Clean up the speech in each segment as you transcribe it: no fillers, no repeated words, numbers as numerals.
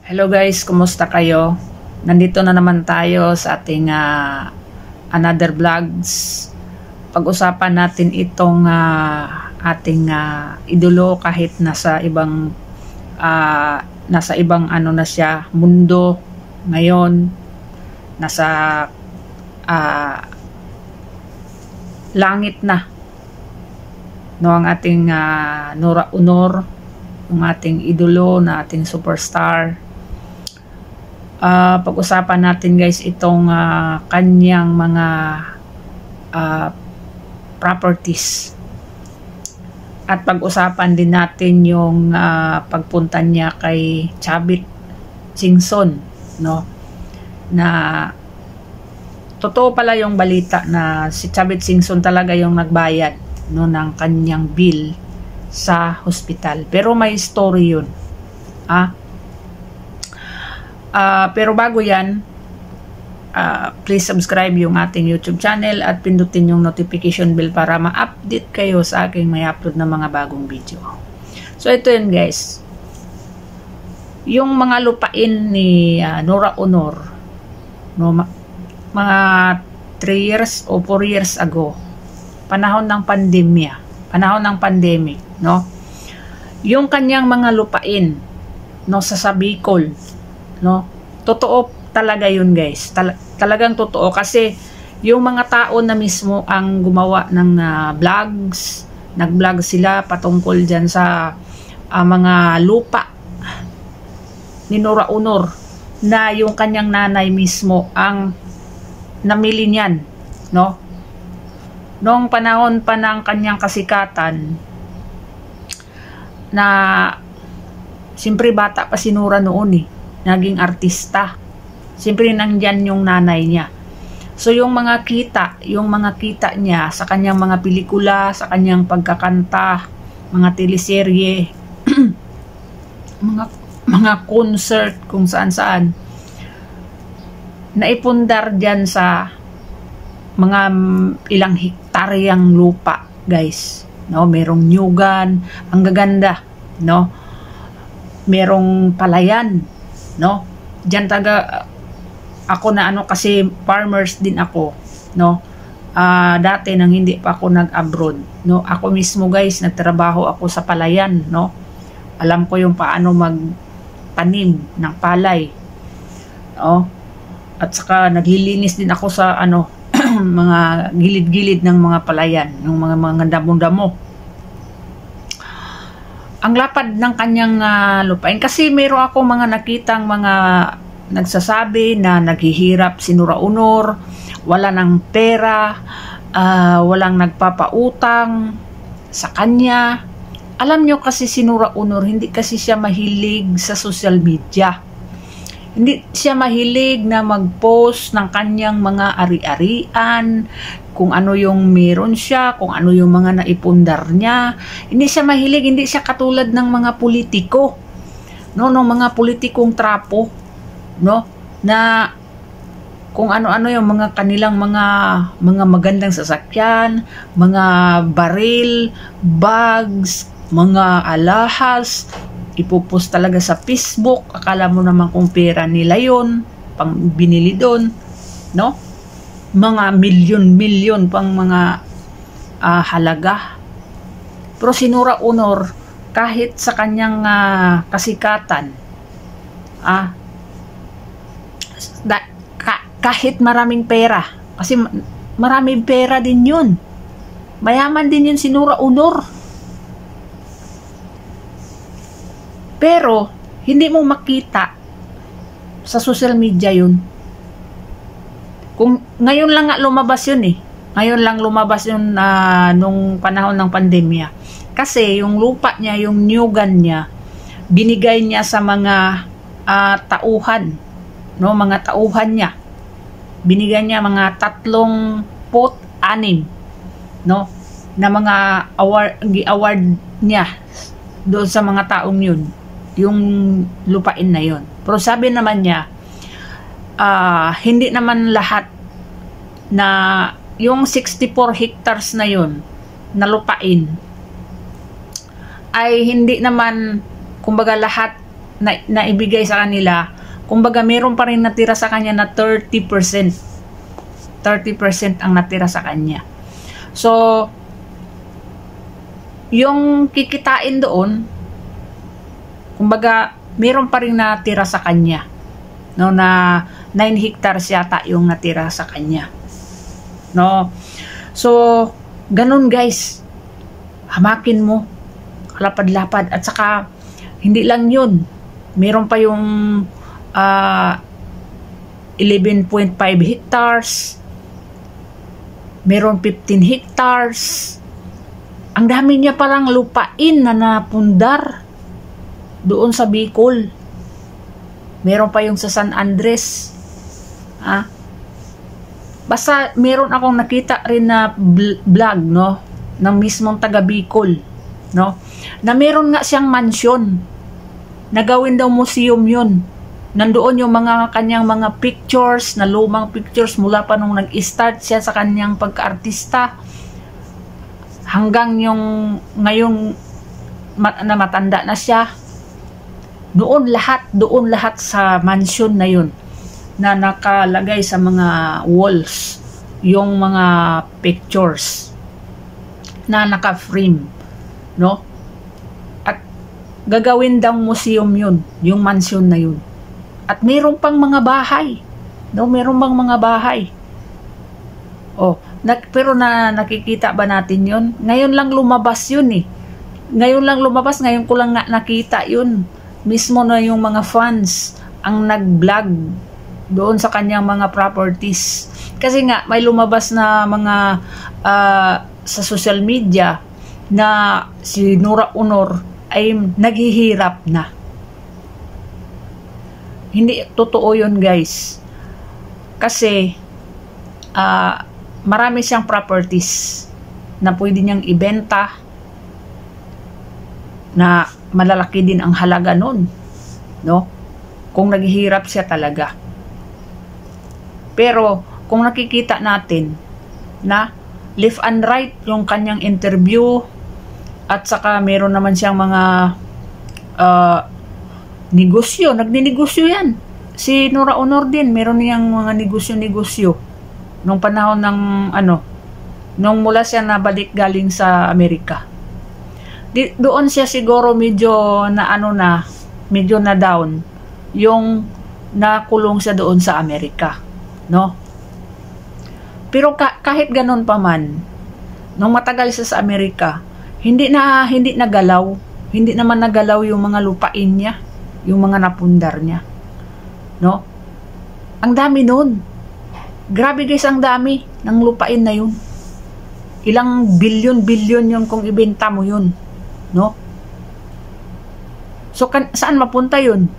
Hello guys, kumusta kayo? Nandito na naman tayo sa ating another vlogs. Pag-usapan natin itong ating idolo kahit nasa ibang ano na siya, mundo ngayon, nasa langit na. No, ang ating Nora Aunor, ang ating idolo na ating superstar. Pag-usapan natin guys itong kanyang mga properties, at pag-usapan din natin yung pagpunta niya kay Chavit Singson, no, na totoo pala yung balita na si Chavit Singson talaga yung nagbayad, no, ng kanyang bill sa hospital, pero may story yun. Pero bago yan, please subscribe yung ating YouTube channel at pindutin yung notification bell para ma-update kayo sa aking may upload na mga bagong video. So ito yun guys, yung mga lupain ni Nora Aunor, no, mga 3 years o 4 years ago, panahon ng pandemic, no, yung kanyang mga lupain, no, sa Bicol, no, totoo talaga yun guys. Talagang totoo, kasi yung mga tao na mismo ang gumawa ng vlogs, nag-vlog sila patungkol dyan sa mga lupa ni Nora Aunor, na yung kanyang nanay mismo ang namili niyan, no, noong panahon pa ng kanyang kasikatan, na siyempre bata pa si Nora noon naging artista. Siyempre nandyan yung nanay niya. So yung mga kita niya sa kanyang mga pelikula, sa kanyang pagkakanta, mga teleserye, mga concert, kung saan-saan, naipundar dyan sa mga ilang hektaryang lupa guys, no, merong nyugan, ang gaganda, no, merong palayan, no, diyan taga ako na kasi farmers din ako, no, dati nang hindi pa ako nag-abroad, no, ako mismo guys nagtrabaho ako sa palayan, no, alam ko yung paano magtanim ng palay, no, at saka naglilinis din ako sa mga gilid-gilid ng mga palayan, yung mga damo-damo. Ang lapad ng kanyang lupain, kasi meron ako mga nakitang mga nagsasabi na naghihirap si Nora Aunor, wala ng pera, walang nagpapautang sa kanya. Alam nyo kasi si Nora Aunor, hindi kasi siya mahilig sa social media. Hindi siya mahilig na mag-post ng kanyang mga ari-arian, kung ano yung meron siya, kung ano yung mga naipundar niya. Hindi siya mahilig, hindi siya katulad ng mga politiko, no, ng mga politikong trapo, no, na kung ano-ano yung mga kanilang mga magandang sasakyan, mga baril, bags, mga alahas, ipopost talaga sa Facebook. Akala mo naman kung pera nila yun, pang binili doon, no, mga milyon-milyon pang mga halaga. Pero si Nora Aunor, kahit sa kanyang kasikatan, kahit maraming pera, kasi maraming pera din yun, mayaman din yun si Nora Aunor, pero hindi mo makita sa social media yun. Kung ngayon lang lumabas yun ngayon lang lumabas yun nung panahon ng pandemya, kasi yung lupa niya, yung nyugan niya, binigay niya sa mga tauhan, no, mga tauhan niya, binigay niya mga 36, no, na mga award niya doon sa mga taong yun, yung lupain na yun. Pero sabi naman niya, hindi naman lahat na yung 64 hectares na yun na lupain ay hindi naman kumbaga lahat naibigay sa kanila, kumbaga meron pa rin natira sa kanya na 30%. 30% ang natira sa kanya. So, yung kikitain doon, kumbaga meron pa rin natira sa kanya. No, na 9 hectares yata yung natira sa kanya. No. So, ganun guys. Hamakin mo. Lapad-lapad. At saka, hindi lang yun. Meron pa yung 11.5 hectares. Meron 15 hectares. Ang dami niya parang lupain na napundar doon sa Bicol. Meron pa yung sa San Andres. Basta meron akong nakita rin na vlog, no, ng mismong taga Bicol, no, na meron nga siyang mansyon na gawin daw museum yun. Nandoon yung mga kanyang mga pictures, na lumang pictures mula pa nung nag-start siya sa kanyang pagka-artista hanggang yung ngayong na matanda na siya. Doon lahat sa mansion na yun na nakalagay sa mga walls yung mga pictures na naka-frame, no? At gagawin daw museum yun, yung mansion na yun. At meron pang mga bahay, no? Meron pang mga bahay. Pero nakikita ba natin yun? Ngayon lang lumabas yun eh. Ngayon ko lang nakita yun. Mismo na yung mga fans ang nag-vlog doon sa kanyang mga properties. Kasi nga, may lumabas na mga sa social media na si Nora Aunor ay naghihirap na. Hindi totoo yun guys. Kasi marami siyang properties na pwede niyang ibenta na malalaki din ang halaga nun, no? Kung naghihirap siya talaga. Pero kung nakikita natin na left and right yung kanyang interview, at saka meron naman siyang mga negosyo, nagninegosyo yan. Si Nora Aunor din, meron niyang mga negosyo nung panahon ng nung mula siya nabalik galing sa Amerika. Doon siya siguro medyo medyo na down yung nakulong siya doon sa Amerika, no? Pero kahit ganun pa man, nung matagal siya sa Amerika, hindi nagalaw, hindi naman nagalaw yung mga lupain niya, yung mga napundar niya, no? Ang dami nun. Grabe guys, ang dami ng lupain na yun. Ilang bilyon yung kung ibenta mo yun, no? So saan mapunta yun?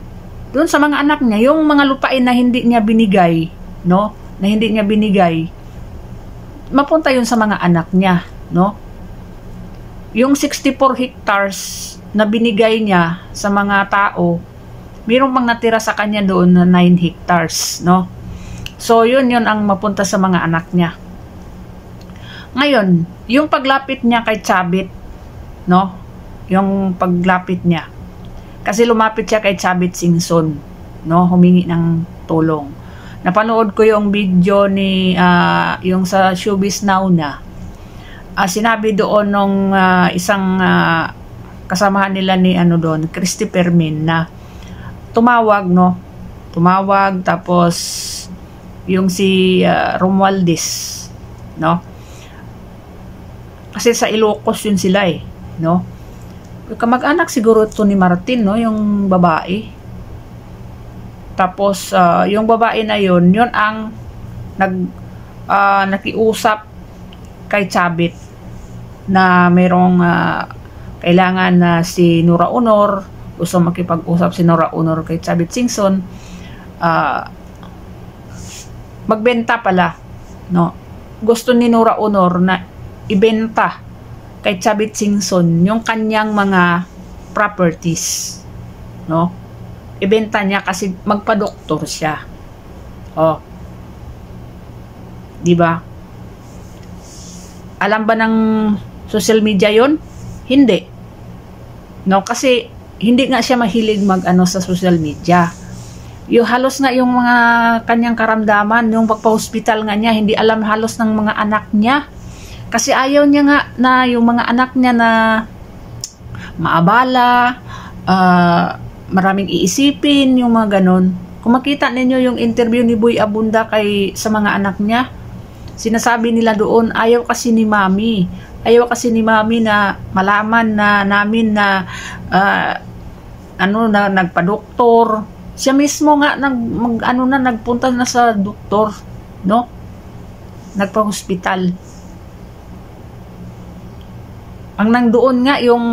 Doon sa mga anak niya, yung mga lupain na hindi niya binigay, no? Na hindi niya binigay, mapunta yun sa mga anak niya, no? Yung 64 hectares na binigay niya sa mga tao, mayroon pang natira sa kanya doon na 9 hectares, no? So yun ang mapunta sa mga anak niya. Ngayon, yung paglapit niya kay Chavit, no? Yung paglapit niya. Kasi lumapit siya kay Chavit Singson, no? Humingi ng tulong. Napanood ko yung video ni yung sa Showbiz Now na sinabi doon nung isang kasamahan nila ni doon, Christy Permin, na tumawag, no? Tumawag, tapos yung si Romualdez, no? Kasi sa Ilocos yun sila eh, no? Kamag-anak siguro ito ni Martin, no? Yung babae. Tapos yung babae na yun ang nakiusap kay Chavit na mayroong kailangan na si Nora Aunor, gusto makipag-usap si Nora Aunor kay Chavit Singson, magbenta pala, no? Gusto ni Nora Aunor na ibenta kay Chavit Singson yung kanyang mga properties, no? Ibenta niya kasi magpa-doktor siya. Di ba? Alam ba ng social media yon? Hindi. No, kasi hindi nga siya mahilig mag-ano sa social media. Yung halos nga yung mga kanyang karamdaman, yung pagpa-hospital nga niya, hindi alam halos ng mga anak niya. Kasi ayaw niya nga na yung mga anak niya na maabala, maraming iisipin, yung mga ganon. Kung makita ninyo yung interview ni Boy Abunda sa mga anak niya, sinasabi nila doon, ayaw kasi ni Mami. Ayaw kasi ni Mami na malaman na namin na na nagpa-doktor. Siya mismo nga nagpunta na sa doktor, no? Nagpa-hospital. Ang nandoon nga yung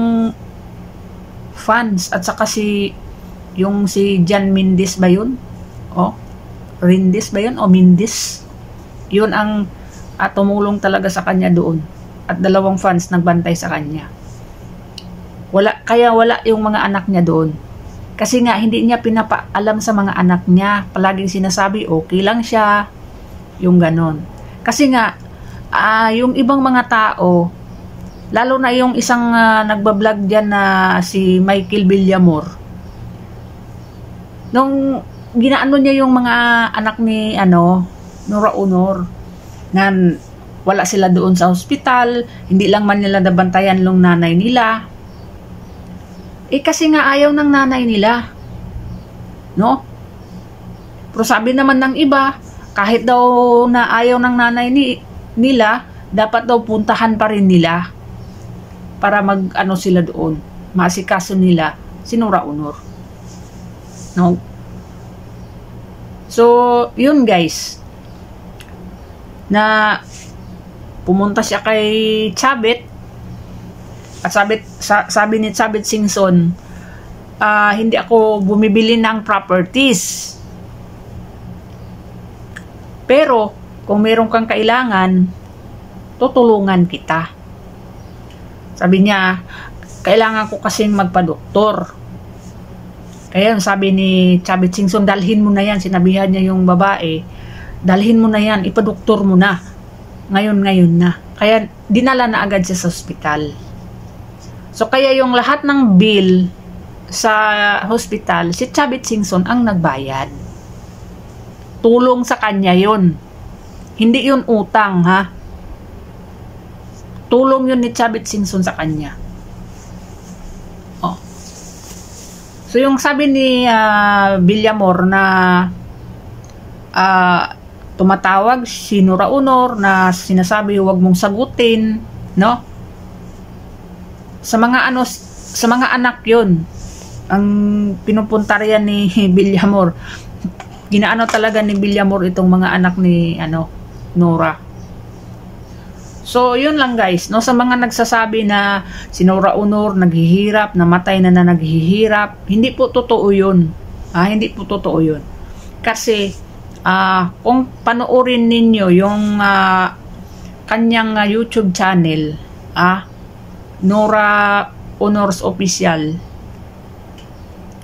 fans at saka si Jan Mendes ba yun? O Rindis ba yun? O Mendes? Yun ang tumulong talaga sa kanya doon. At 2 fans nagbantay sa kanya. Kaya wala yung mga anak niya doon. Kasi nga hindi niya pinapaalam sa mga anak niya. Palaging sinasabi okay lang siya. Yung ganon. Kasi nga yung ibang mga tao, lalo na yung isang nagbablog dyan na si Michael Villamor, nung ginaano niya yung mga anak ni Nora Aunor, na wala sila doon sa hospital, hindi lang man nila nabantayan yung nanay nila. Kasi nga ayaw ng nanay nila, no? Pero sabi naman ng iba, kahit daw na ayaw ng nanay nila, dapat daw puntahan pa rin nila para sila doon, maasikaso nila si Nora Aunor, no? So yun guys, na pumunta siya kay Chabit. At sabi ni Chabit Singson, hindi ako bumibili ng properties. Pero, kung meron kang kailangan, tutulungan kita. Sabi niya, kailangan ko kasing magpa-doktor. Kaya sabi ni Chabit Singson, dalhin mo na yan. Sinabihan niya yung babae, dalhin mo na yan, ipa-doktor mo na. Ngayon na. Kaya dinala na agad siya sa hospital. So, kaya yung lahat ng bill sa hospital, si Chabit Singson ang nagbayad. Tulong sa kanya yun. Hindi yun utang, ha? Tulong yun ni Chabit Singson sa kanya. Oh. So, yung sabi ni Villamor na tumatawag si Nora Aunor na sinasabi huwag mong sagutin, no? Sa mga anak yun ang pinupunta riyan ni Villamor. Ginaano talaga ni Villamor itong mga anak ni Nora. So yun lang guys, no, sa mga nagsasabi na si Nora Aunor naghihirap, namatay na naghihirap, hindi po totoo yun. Hindi po totoo yun. Kasi kung panoorin ninyo yung kanyang YouTube channel, Nora Aunors Official,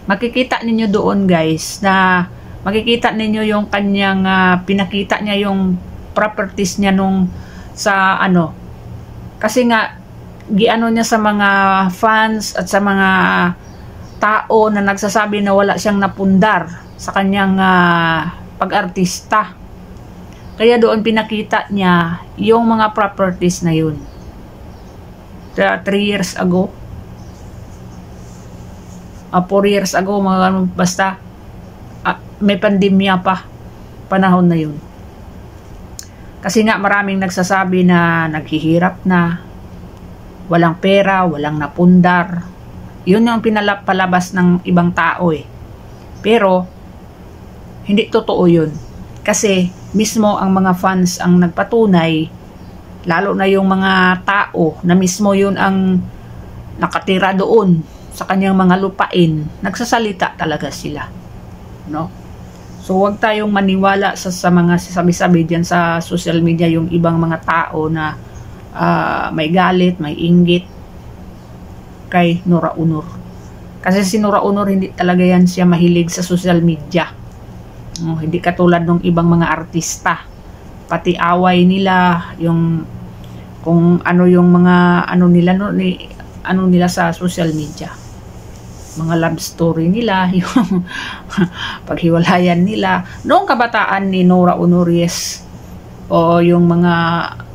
makikita ninyo doon guys, na makikita ninyo yung kanyang pinakita niya yung properties niya nung sa kasi nga giano niya sa mga fans at sa mga tao na nagsasabi na wala siyang napundar sa kanyang pag-artista. Kaya doon pinakita niya yung mga properties na yun. 3 years ago, 4 years ago, basta may pandemya pa panahon na yun. Kasi nga maraming nagsasabi na naghihirap na, walang pera, walang napundar. Yun yung pinapalabas ng ibang tao Pero hindi totoo yun. Kasi mismo ang mga fans ang nagpatunay, lalo na yung mga tao na mismo yun ang nakatira doon sa kanyang mga lupain, nagsasalita talaga sila, no? So wag tayong maniwala sa mga sabi-sabi diyan sa social media, yung ibang mga tao na may galit, may inggit kay Nora Aunor. Kasi si Nora Aunor hindi talaga yan siya mahilig sa social media. Hindi katulad ng ibang mga artista. Pati away nila, yung kung ano yung mga nila nila sa social media. mga love story nila, yung paghiwalayan nila noong kabataan ni Nora Honores, o yung mga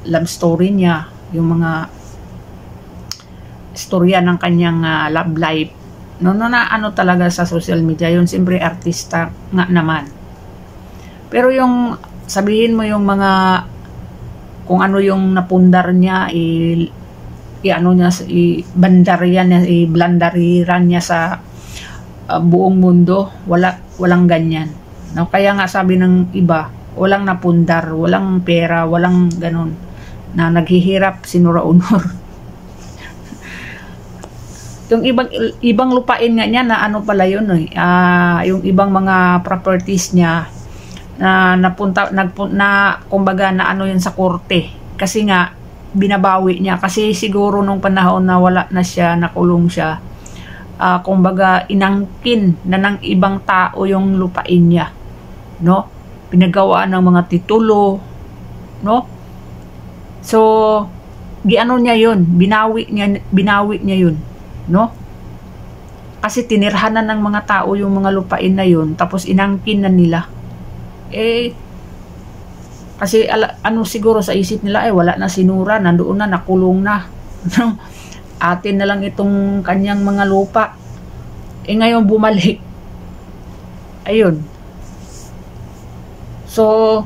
love story niya, yung mga istorya ng kanyang love life. No, na ano talaga sa social media, yun siyempre artista nga naman. Pero yung sabihin mo yung mga kung ano yung napundar niya, i-ano niya, i-blandariran niya sa buong mundo, walang ganyan. No, kaya nga sabi ng iba, walang napundar, walang pera, walang ganun na naghihirap si Nora Honor. Yung ibang lupain nga niya na ano pala yun yung ibang mga properties niya na kumbaga na ano yun sa korte, kasi nga binabawi niya, kasi siguro nung panahon na wala na siya, nakulong siya, kumbaga inangkin na ng ibang tao yung lupain niya, no, pinagawa ng mga titulo, no, so giano niya yun, binawi niya yun, no, kasi tinirhanan ng mga tao yung mga lupain na yun, tapos inangkin na nila. Kasi ano siguro sa isip nila, wala na si Nora, nandoon na, nakulong na, atin na lang itong kanyang mga lupa. Ngayon bumalik, ayun. So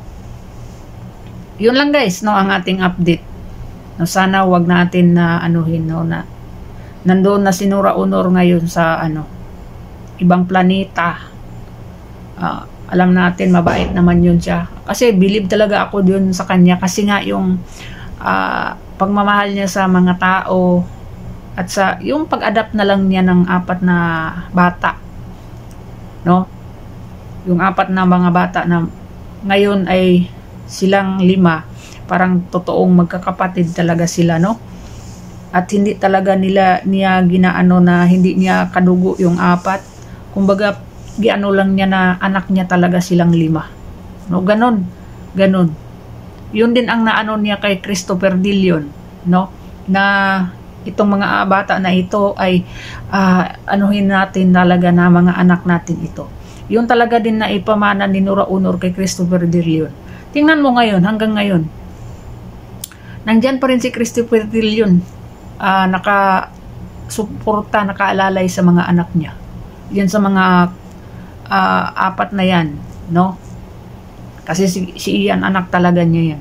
yun lang guys, no, ang ating update. No, sana wag natin na anuhin, no, na nandoon na si Nora Honor ngayon sa ibang planeta. Alam natin mabait naman yun siya, kasi believe talaga ako dun sa kanya, kasi nga yung pagmamahal niya sa mga tao, at sa yung pag-adapt na lang niya ng 4 na bata, no, yung 4 na mga bata na ngayon ay silang 5, parang totoong magkakapatid talaga sila, no, at hindi talaga niya ginaano na hindi niya kadugo yung 4, kumbaga giano lang niya na anak niya talaga silang 5, no, ganon. Yun din ang naano niya kay Christopher Dillon, no, na itong mga bata na ito ay anuhin natin talaga na mga anak natin ito. Yun talaga din na ipamana ni Nora Honor kay Christopher Dillon. Tingnan mo ngayon, hanggang ngayon nandyan pa rin si Christopher Dillon, nakasuporta, nakaalalay sa mga anak niya, yan sa mga 4 na yan, no, kasi si Ian anak talaga niya yan.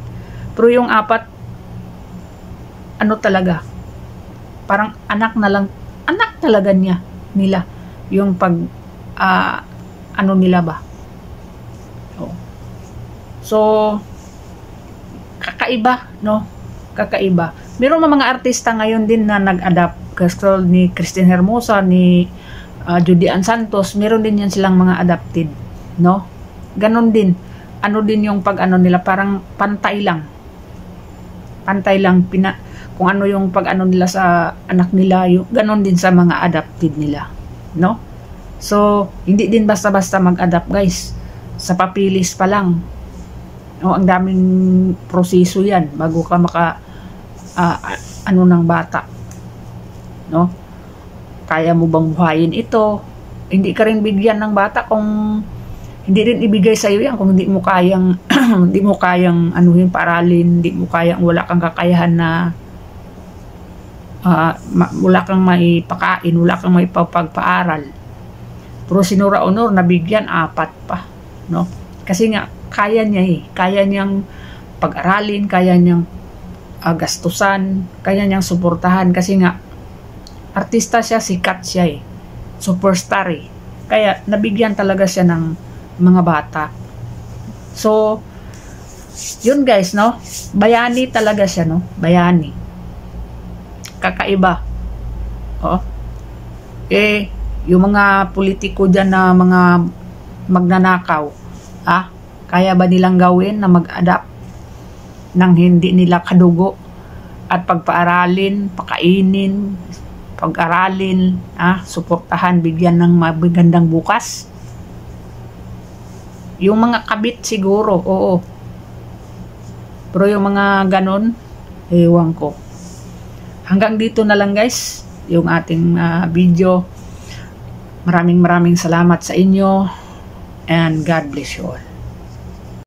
Pero yung 4 ano talaga, parang anak talaga nila yung pag ano nila ba. So kakaiba, no, kakaiba. Meron mga artista ngayon din na nag-adapt, kasi ni Christine Hermosa, ni Judy Ann Santos, meron din yan silang mga adapted, no, ganon din, ano din yung pag ano nila, parang pantay lang kung ano yung pag ano nila sa anak nila, yung ganon din sa mga adapted nila, no. So hindi din basta-basta mag-adapt guys, sa papilis pa lang, no, ang daming proseso yan bago ka maka ano ng bata, no. Kaya mo bang buhayin ito? Hindi ka rin bigyan ng bata kung hindi rin ibigay sa iyo yan, kung hindi mo kayang hindi mo kayang anuhin, paralin, hindi mo kayang, wala kang kakayahan na wala kang maipakain, wala kang maipapagpaaral. Pero si Nora Honor nabigyan 4 pa, no, kasi nga kaya niya, kaya niyang pag-aralin, kaya niyang gastusan, kaya niyang suportahan, kasi nga artista siya, sikat siya, superstar, kaya nabigyan talaga siya ng mga bata. So yun guys, no, bayani talaga siya, no, bayani, kakaiba. Yung mga politiko dyan na mga magnanakaw, kaya ba nilang gawin na mag-adapt nang hindi nila kadugo, at pagpaaralin, pakainin, pag-aralin, suportahan, bigyan ng magandang bukas. Yung mga kabit siguro, oo, pero yung mga ganon, ewan ko. Hanggang dito na lang guys yung ating video. Maraming salamat sa inyo and God bless you all.